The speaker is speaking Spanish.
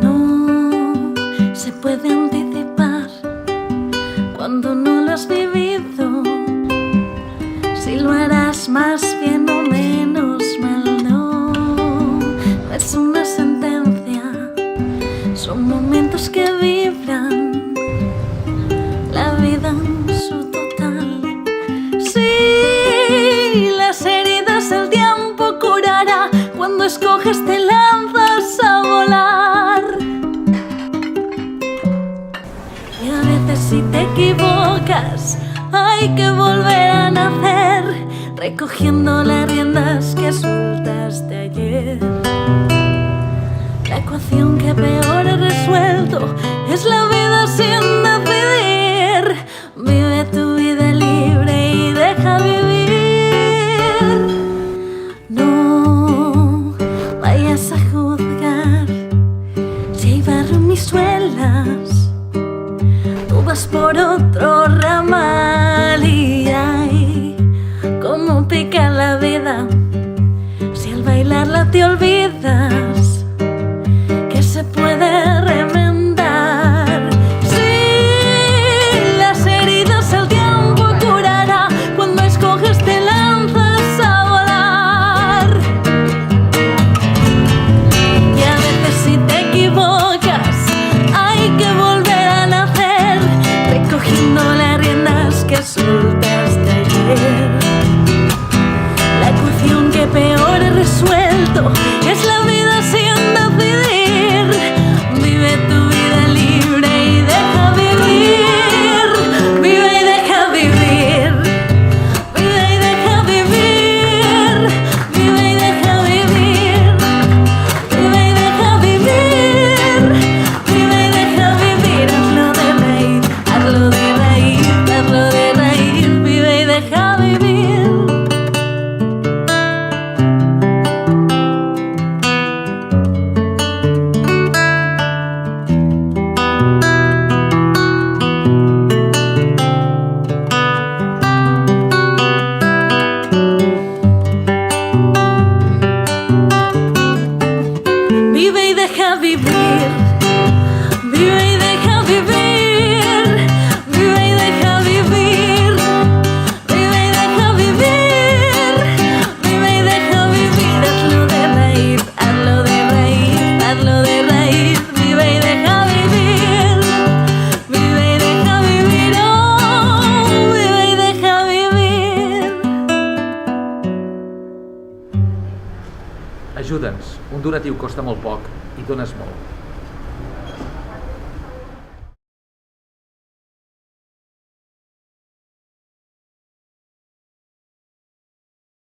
No se puede anticipar cuando no lo has vivido, si lo harás más bien o menos mal. No es una sentencia, son momentos que vibran la vida en su total. Sí, las heridas el tiempo curará, cuando escoges te lanzas a volar. Y a veces si te equivocas hay que volver a nacer, recogiendo las riendas que soltaste ayer. La ecuación que peor he resuelto es la vida sin decidir. Vive tu vida libre y deja vivir. No vayas a juzgar si hay barro en mis suelas, tú vas por otro ramal. Y ay, cómo pica la vida si al bailarla te olvidas que se puede remendar. Sí, las heridas el tiempo curará, cuando escoges te lanzas a volar. Y a veces si te equivocas hay que volver a nacer, recogiendo las riendas que soltaste ayer. La ecuación que peor he resuelto es la vida sin decidir. Vive tu vida libre y deja vivir. Vive y deja vivir. Vive y deja vivir. Vive y deja vivir. Vive y deja vivir. Vive y deja vivir. Hazlo de raíz, hazlo de raíz, hazlo de raíz. Vive y deja vivir. Vive y deja vivir. Vive y deja vivir. Vive y deja vivir. Vive y deja vivir. Vive y deja vivir. Hazlo de raíz, hazlo de raíz, hazlo de raíz. Vive y deja vivir. Vive y deja vivir. Oh, vive y deja vivir. Ajuda'ns, un donatiu costa molt poc i dones molt.